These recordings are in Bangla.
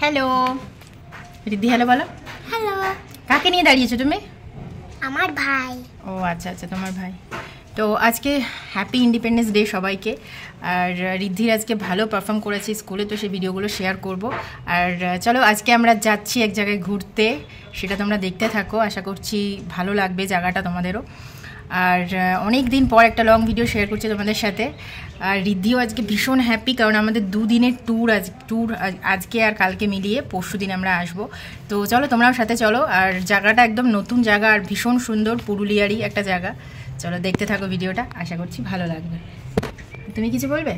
হ্যালো রিদ্ধি, হ্যালো বলো। হ্যালো। কাকে নিয়ে দাঁড়িয়েছো তুমি? আমার ভাই। ও আচ্ছা আচ্ছা, তোমার ভাই। তো আজকে হ্যাপি ইন্ডিপেন্ডেন্স ডে সবাইকে। আর রিদ্ধির আজকে ভালো পারফর্ম করেছে স্কুলে, তো সেই ভিডিওগুলো শেয়ার করব। আর চলো আজকে আমরা যাচ্ছি এক জায়গায় ঘুরতে, সেটা তোমরা দেখতে থাকো। আশা করছি ভালো লাগবে জায়গাটা তোমাদেরও। আর অনেক দিন পর একটা লং ভিডিও শেয়ার করছি তোমাদের সাথে। আর রিদ্ধিও আজকে ভীষণ হ্যাপি, কারণ আমাদের দুদিনের ট্যুর আজকে আর কালকে মিলিয়ে পরশু দিন আমরা আসবো। তো চলো তোমরাও সাথে চলো। আর জায়গাটা একদম নতুন জায়গা আর ভীষণ সুন্দর, পুরুলিয়ারই একটা জায়গা। চলো দেখতে থাকো ভিডিওটা, আশা করছি ভালো লাগবে। তুমি কিছু বলবে?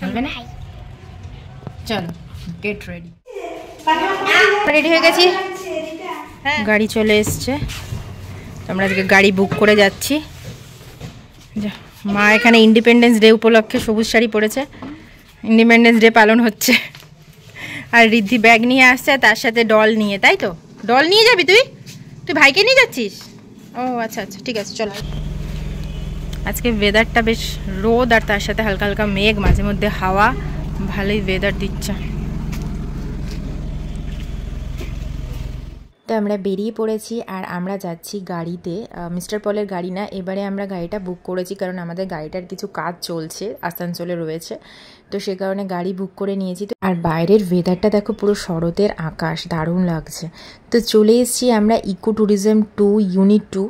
বলবে না? চলো গেট রেডি। রেডি হয়ে গেছি, গাড়ি চলে এসছে। আমরা আজকে গাড়ি বুক করে যাচ্ছি। মা এখানে ইন্ডিপেন্ডেন্স ডে উপলক্ষে সবুজ শাড়ি পরেছে, ইন্ডিপেন্ডেন্স ডে পালন হচ্ছে। আর রিদ্ধি ব্যাগ নিয়ে আসছে, তার সাথে ডল নিয়ে, তাই তো? ডল নিয়ে যাবি তুই? তুই ভাইকে নিয়ে যাচ্ছিস? ও আচ্ছা আচ্ছা, ঠিক আছে চলো। আজকে ওয়েদারটা বেশ রোদ, আর তার সাথে হালকা হালকা মেঘ, মাঝে মধ্যে হাওয়া, ভালোই ওয়েদার দিচ্ছে। তো আমরা বেরিয়ে পড়েছি, আর আমরা যাচ্ছি গাড়িতে। মিস্টার পলের গাড়ি না, এবারে আমরা গাড়িটা বুক করেছি, কারণ আমাদের গাড়িটার কিছু কাজ চলছে, আসানসোলে রয়েছে, তো সে কারণে গাড়ি বুক করে নিয়েছি। তো আর বাইরের ওয়েদারটা দেখো, পুরো শরতের আকাশ, দারুণ লাগছে। তো চলে এসেছি আমরা ইকো ট্যুরিজম 2 ইউনিট 2,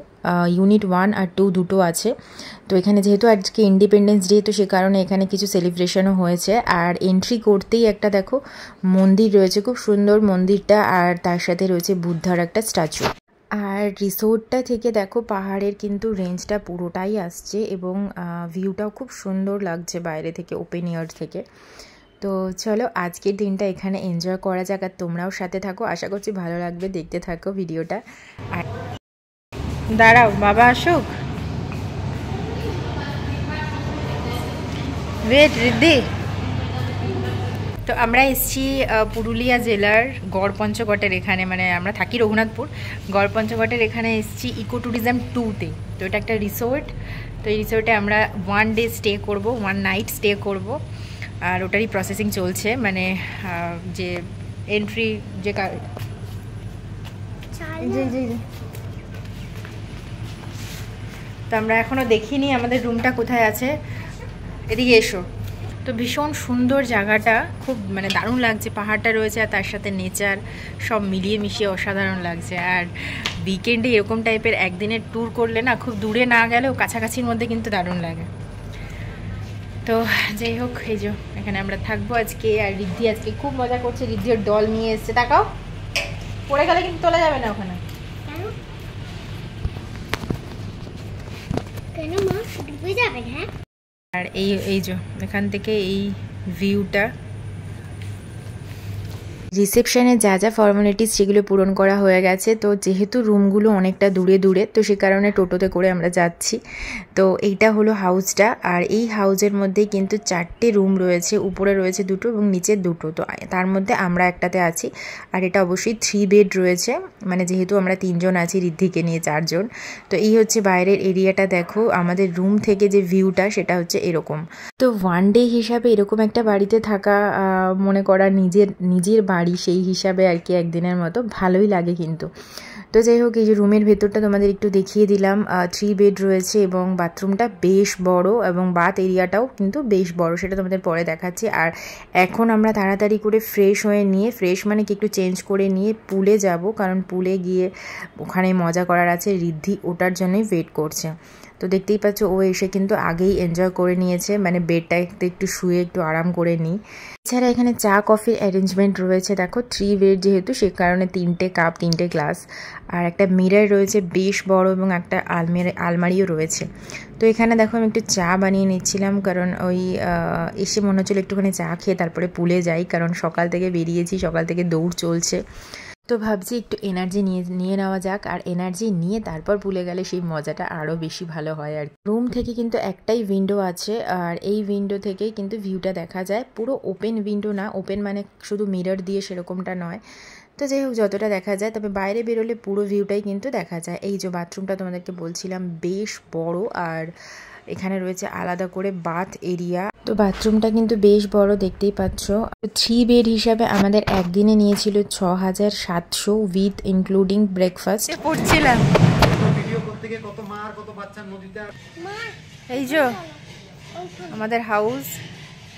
ইউনিট 1 আর 2 দুটো আছে। তো এখানে যেহেতু আজকে ইন্ডিপেন্ডেন্স ডে, তো সে কারণে এখানে কিছু সেলিব্রেশনও হয়েছে। আর এন্ট্রি করতেই একটা দেখো মন্দির রয়েছে, খুব সুন্দর মন্দিরটা, আর তার সাথে রয়েছে বুদ্ধার একটা স্ট্যাচু। আর রিসোর্টটা থেকে দেখো পাহাড়ের কিন্তু রেঞ্জটা পুরোটাই আসছে, এবং ভিউটাও খুব সুন্দর লাগছে বাইরে থেকে, ওপেন এয়ার থেকে। তো চলো আজকের দিনটা এখানে এনজয় করা যাক, আর তোমরাও সাথে থাকো, আশা করছি ভালো লাগবে, দেখতে থাকো ভিডিওটা। আর দাঁড়াও বাবা আসুক, ওয়েট রিদ্ধি। তো আমরা এসেছি পুরুলিয়া জেলার গড়পঞ্চকোটের এখানে, মানে আমরা থাকি রঘুনাথপুর, গড়পঞ্চকোটের এখানে এসেছি ইকো ট্যুরিজম 2-তে। তো এটা একটা রিসোর্ট, তো এই রিসোর্টে আমরা 1 ডে স্টে করব, 1 নাইট স্টে করব। আর ওটারই প্রসেসিং চলছে, মানে যে এন্ট্রি যে তো আমরা এখনও দেখিনি আমাদের রুমটা কোথায় আছে। এদিকে এসো। তো ভীষণ সুন্দর জায়গাটা, খুব মানে দারুণ লাগছে, পাহাড়টা রয়েছে আর তার সাথে নেচার, সব মিলিয়ে মিশিয়ে অসাধারণ লাগছে। আর উইকেন্ডে এরকম টাইপের একদিনের ট্যুর করলে না, খুব দূরে না গেলেও কাছাকাছির মধ্যে কিন্তু দারুণ লাগে। তো যাই হোক, এই যে এখানে আমরা থাকবো আজকে। আর রিদ্ধি আজকে খুব মজা করছে, রিদ্ধির ডল নিয়ে এসছে, তাকাও, পড়ে গেলে কিন্তু তোলা যাবে না ওখানে। কেন মা ডুবে যাবে? হ্যাঁ। আর এই যে এখান থেকে এই ভিউটা। রিসেপশনে যা যা ফর্মালিটিস সেগুলো পূরণ করা হয়ে গেছে। তো যেহেতু রুমগুলো অনেকটা দূরে দূরে, তো সে কারণে টোটোতে করে আমরা যাচ্ছি। তো এইটা হলো হাউসটা, আর এই হাউসের মধ্যেই কিন্তু 4টে রুম রয়েছে, উপরে রয়েছে 2টো এবং নিচে 2টো। তো তার মধ্যে আমরা একটাতে আছি, আর এটা অবশ্যই 3 বেড রয়েছে, মানে যেহেতু আমরা 3 জন আছি, রিদ্ধিকে নিয়ে 4 জন। তো এই হচ্ছে বাইরের এরিয়াটা, দেখো আমাদের রুম থেকে যে ভিউটা সেটা হচ্ছে এরকম। তো 1 ডে হিসাবে এরকম একটা বাড়িতে থাকা, মনে করা নিজের বাড়ি সেই হিসাবে আর কি, একদিনের মতো ভালোই লাগে কিন্তু। তো যাই হোক, এই যে রুমের ভেতরটা তোমাদের একটু দেখিয়ে দিলাম। 3 বেড রয়েছে, এবং বাথরুমটা বেশ বড়, এবং বাথ এরিয়াটাও কিন্তু বেশ বড়, সেটা তোমাদের পরে দেখাচ্ছি। আর এখন আমরা তাড়াতাড়ি করে ফ্রেশ হয়ে নিয়ে, ফ্রেশ মানে কি একটু চেঞ্জ করে নিয়ে পুলে যাব, কারণ পুলে গিয়ে ওখানে মজা করার আছে। রিদ্ধি ওটার জন্যই ওয়েট করছে। তো দেখতেই পাচ্ছ ও এসে কিন্তু আগেই এনজয় করে নিয়েছে, মানে বেডটা একটু শুয়ে একটু আরাম করে নিই। এছাড়া এখানে চা কফির অ্যারেঞ্জমেন্ট রয়েছে, দেখো 3 বেড যেহেতু, সে কারণে 3টে কাপ, 3টে গ্লাস, আর একটা মিরর রয়েছে বেশ বড়, এবং একটা আলমারিও রয়েছে। তো এখানে দেখো আমি একটু চা বানিয়ে নিচ্ছিলাম, কারণ ওই এসে মনে হচ্ছিলো একটুখানি চা খেয়ে তারপরে পুলে যাই, কারণ সকাল থেকে বেরিয়েছি, সকাল থেকে দৌড় চলছে। তো ভাবছি একটু এনার্জি নিয়ে নেওয়া যাক, আর এনার্জি নিয়ে তারপর পুলে গেলে সেই মজাটা আরও বেশি ভালো হয়। আর রুম থেকে কিন্তু একটাই উইন্ডো আছে, আর এই উইন্ডো থেকেই কিন্তু ভিউটা দেখা যায়, পুরো ওপেন উইন্ডো না, ওপেন মানে শুধু মিরর দিয়ে সেরকমটা নয়। তো যাই হোক, যতটা দেখা যায়, তবে বাইরে বেরোলে পুরো ভিউটাই কিন্তু দেখা যায়। এই যে বাথরুমটা তোমাদেরকে বলছিলাম বেশ বড়, আর এখানে রয়েছে আলাদা করে বাথ এরিয়া। তো বাথরুমটা কিন্তু বেশ বড়, দেখতেই পাচ্ছ। 3 বেড হিসাবে আমাদের একদিনে নিয়েছিল 6700 উইথ ইনক্লুডিং ব্রেকফাস্ট। পড়ছিলাম এই যে আমাদের হাউস,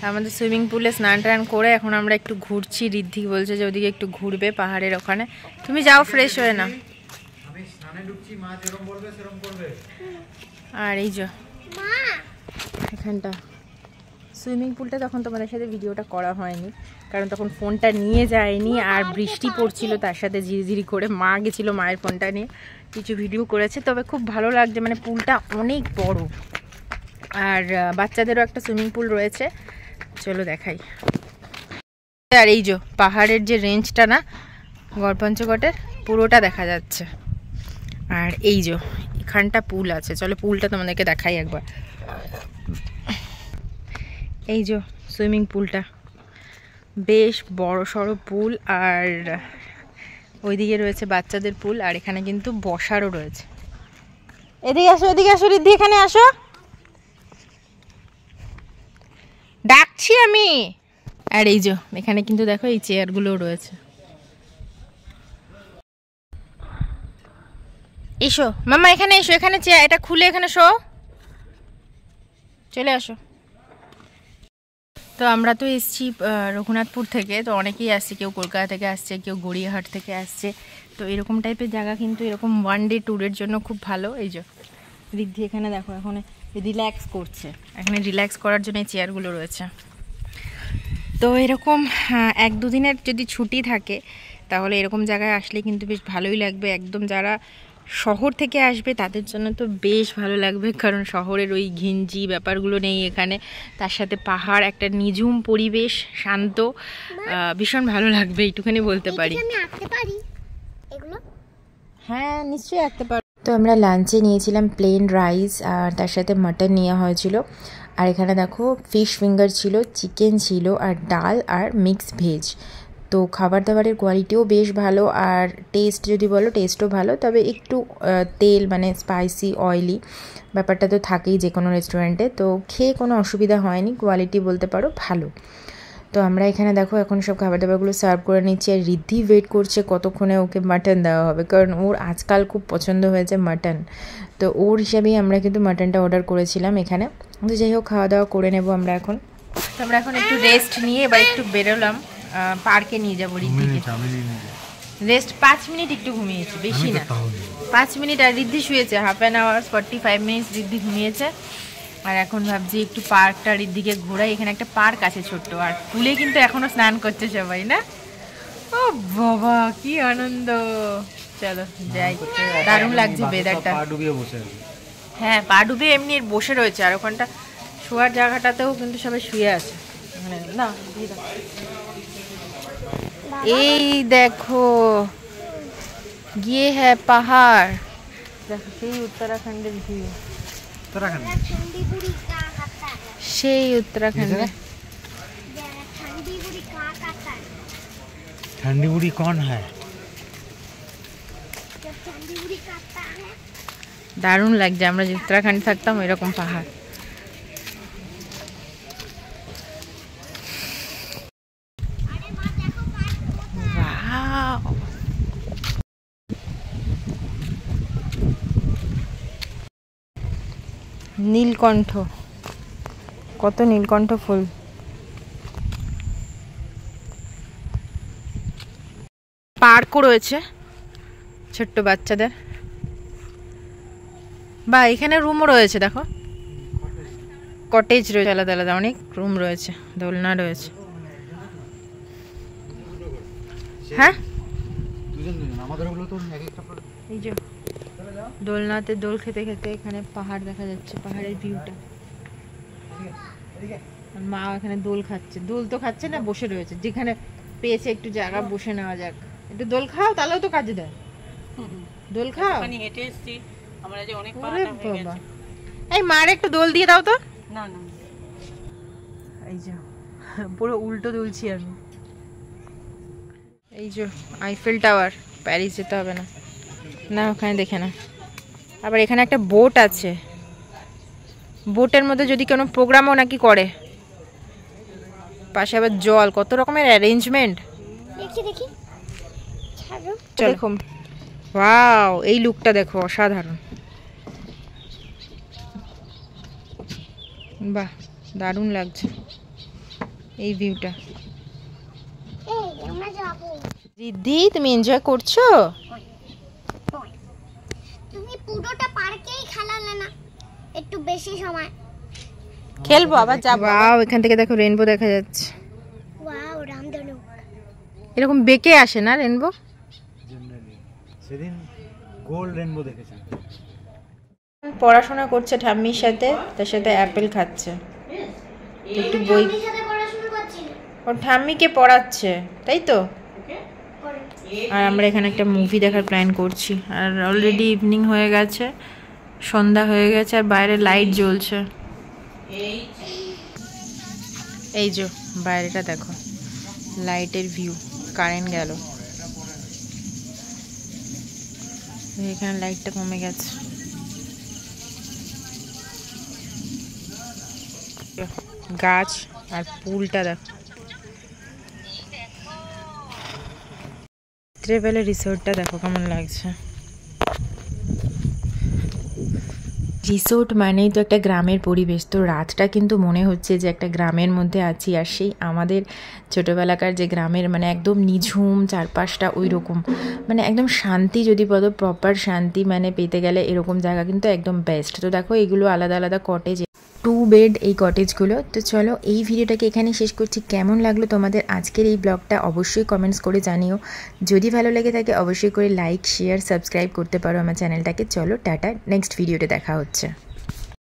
আমাদের সুইমিং পুলে স্নান টান করে এখন আমরা একটু ঘুরছি। ঋদ্ধি বলছে যে ওদিকে একটু ঘুরবে পাহাড়ের ওখানে। তুমি যাও ফ্রেশ হয়ে না। আর এই যে এখানটা সুইমিং পুলটা তখন তোমাদের সাথে ভিডিওটা করা হয়নি, কারণ তখন ফোনটা নিয়ে যায়নি আর বৃষ্টি পড়ছিল, তার সাথে ঝিরিঝিরি করে মা গেছিলো, মায়ের ফোনটা নিয়ে কিছু ভিডিও করেছে। তবে খুব ভালো লাগছে, মানে পুলটা অনেক বড়। আর বাচ্চাদেরও একটা সুইমিং পুল রয়েছে, চলো দেখাই। আর এই যে পাহাড়ের যে রেঞ্জটা না গড়পঞ্চকোটের, পুরোটা দেখা যাচ্ছে। আর এই যে এখানটা পুল আছে, চলো পুলটা তোমাদেরকে দেখাই একবার। এই যে সুইমিং পুলটা বেশ বড় সড়ো পুল, আর ওইদিকে রয়েছে বাচ্চাদের পুল, আর এখানে কিন্তু বসারও রয়েছে। এদিকে আসো, এদিকে আসো রিদ্ধি, এখানে আসো, ডাকছি আমি। আর এই যে এখানে কিন্তু দেখো এই চেয়ারগুলোও রয়েছে। এসো মামা, এখানে এসো, এখানে চেয়ার, এটা খুলে এখানে শো, চলে আসো। তো আমরা তো এসছি রঘুনাথপুর থেকে, তো অনেকেই আসছে, কেউ কলকাতা থেকে আসছে, কেউ গড়িয়াহাট থেকে আসছে। তো এরকম টাইপের জায়গা কিন্তু এরকম 1 ডে ট্যুরের জন্য খুব ভালো। এই যে ঋদ্ধি এখানে দেখো এখন রিল্যাক্স করছে, এখানে রিল্যাক্স করার জন্য এই চেয়ারগুলো রয়েছে। তো এরকম 1-2 দিনের যদি ছুটি থাকে তাহলে এরকম জায়গায় আসলে কিন্তু বেশ ভালোই লাগবে। একদম যারা শহর থেকে আসবে তাদের জন্য তো বেশ ভালো লাগবে, কারণ শহরের ওই ঘিঞ্জি ব্যাপারগুলো নেই এখানে, তার সাথে পাহাড়, একটা নিঝুম পরিবেশ, শান্ত, ভীষণ ভালো লাগবে, এইটুখানি বলতে পারি। হ্যাঁ নিশ্চয়ই আঁকতে পারো। তো আমরা লাঞ্চে নিয়েছিলাম প্লেন রাইস, আর তার সাথে মাটন নেওয়া হয়েছিল। আর এখানে দেখো ফিশ ফিঙ্গার ছিল, চিকেন ছিল, আর ডাল, আর মিক্স ভেজ। তো খাবার দাবারের কোয়ালিটিও বেশ ভালো, আর টেস্ট যদি বলো টেস্টও ভালো, তবে একটু তেল মানে স্পাইসি অয়েলি ব্যাপারটা তো থাকেই যে কোনো রেস্টুরেন্টে। তো খেয়ে কোনো অসুবিধা হয়নি, কোয়ালিটি বলতে পারো ভালো। তো আমরা এখানে দেখো এখন সব খাবার দাবারগুলো সার্ভ করে নিচ্ছি, আর ঋদ্ধি ওয়েট করছে কতক্ষণে ওকে মাটন দেওয়া হবে, কারণ ওর আজকাল খুব পছন্দ হয়েছে মাটন। তো ওর হিসাবেই আমরা কিন্তু মাটনটা অর্ডার করেছিলাম এখানে। তো যাই হোক খাওয়া দাওয়া করে নেবো আমরা এখন। তো আমরা এখন একটু রেস্ট নিয়ে এবার একটু বেরোলাম, পার্কে নিয়ে যাবো ঋদ্ধিকে। রেস্ট 5 মিনিট একটু ঘুমিয়েছি, বেশি না 5 মিনিট। আর ঋদ্ধি শুয়েছে 1/2 hour 45 minutes ঋদ্ধি ঘুমিয়েছে। আর এখন ভাবছি একটু পার্কটা ঋদ্ধিকে ঘোরাই, এখানে একটা পার্ক আছে ছোট্ট, আর পুলে কিন্তু এখনো স্নান করছে সবাই না। ও বাবা কি আনন্দ, চলো যাই। দারুণ লাগছে ওয়েদারটা। হ্যাঁ পা ডুবে এমনি বসে রয়েছে, আর ওখানটা শোয়ার জায়গাটাতেও কিন্তু সবাই শুয়ে আছে। না এই দেখো গিয়ে হ্যাঁ পাহাড়, দেখো সেই উত্তরাখণ্ডের ভিউ, সেই উত্তরাখণ্ডে। ठंडी बुड़ी कौन है? দারুণ লাগছে, আমরা যে উত্তরাখণ্ড থাকতাম ওইরকম পাহাড়। নীলকণ্ঠ, কত নীলকণ্ঠ ফুল। পার্কও রয়েছে ছোট্ট বাচ্চাদের, বা এখানে রুমও রয়েছে, দেখো কটেজ রয়েছে আলাদা আলাদা, অনেক রুম রয়েছে, দোলনা রয়েছে। হ্যাঁ এই যে দোলনাতে দোল খেতে খেতে এখানে পাহাড় দেখা যাচ্ছে, পাহাড়ের ভিউটা। মা এখানে দোল খাচ্ছে, দোল তো খাচ্ছে না, বসে রয়েছে, যেখানে পেয়েছে একটু জায়গা বসে নেওয়া যাক। একটু দোল খাও তাহলেও তো কাজে দেয়, দোল খাও। এই মার একটু দোল দিয়ে দাও তো। না না এই যে পুরো উল্টো দুলছি আমি। এই যে আইফেল টাওয়ার, প্যারিস যেতে হবে না, না ওখানে দেখে না। আবার এখানে একটা বোট আছে, বোটের মধ্যে যদি কোনো প্রোগ্রামও নাকি করে, পাশে আবার জল, কত রকমের অ্যারেঞ্জমেন্ট। দেখি দেখো, ওয়াও, এই লুকটা দেখো, অসাধারণ। বাহ, দারুণ লাগছে এই ভিউটা। রিদ্ধি, তুমি এনজয় করছো? তুমি পুরোটা পার্কেই খেলালে না, একটু বেশি সময় খেলবো, আবার যাবো। ওয়াও, এখান থেকে দেখো রেইনবো দেখা যাচ্ছে। ওয়াও, রামধনু এরকম বেঁকে আসে না রেইনবো? সেদিন গোল্ড রেইনবো দেখেছেন। পড়াশোনা করছে ঠাম্মির সাথে, তার সাথে অ্যাপেল খাচ্ছে। একটু বই, ওর ঠাম্মিকে পড়াচ্ছে, তাই তো। আর আমরা এখানে একটা মুভি দেখার প্ল্যান করছি। আর অলরেডি ইভিনিং হয়ে গেছে, সন্ধ্যা হয়ে গেছে, আর বাইরে লাইট জ্বলছে। এই যে বাইরেটা দেখো, লাইটের ভিউ। কারেন্ট গেল, এখানে লাইটটা কমে গেছে। গাছ আর পুলটা দেখো। রাত্রেবেলা রিসোর্টটা দেখো কেমন লাগছে। রিসোর্ট মানেই তো একটা গ্রামের পরিবেশ, তো রাতটা কিন্তু মনে হচ্ছে যে একটা গ্রামের মধ্যে আছি। আর সেই আমাদের ছোটোবেলাকার যে গ্রামের মানে একদম নিঝুম চারপাশটা, ওই রকম মানে একদম শান্তি, যদি বলো প্রপার শান্তি মানে পেতে গেলে এরকম জায়গা কিন্তু একদম বেস্ট। তো দেখো এগুলো আলাদা আলাদা কটেজ, 2 বেড এই কটেজগুলো। তো চলো এই ভিডিওটাকে এখানেই শেষ করছি। কেমন লাগলো তোমাদের আজকের এই ব্লগটা অবশ্যই কমেন্টস করে জানিও। যদি ভালো লেগে থাকে অবশ্যই করে লাইক, শেয়ার, সাবস্ক্রাইব করতে পারো আমার চ্যানেলটাকে। চলো টাটা, নেক্সট ভিডিওতে দেখা হচ্ছে।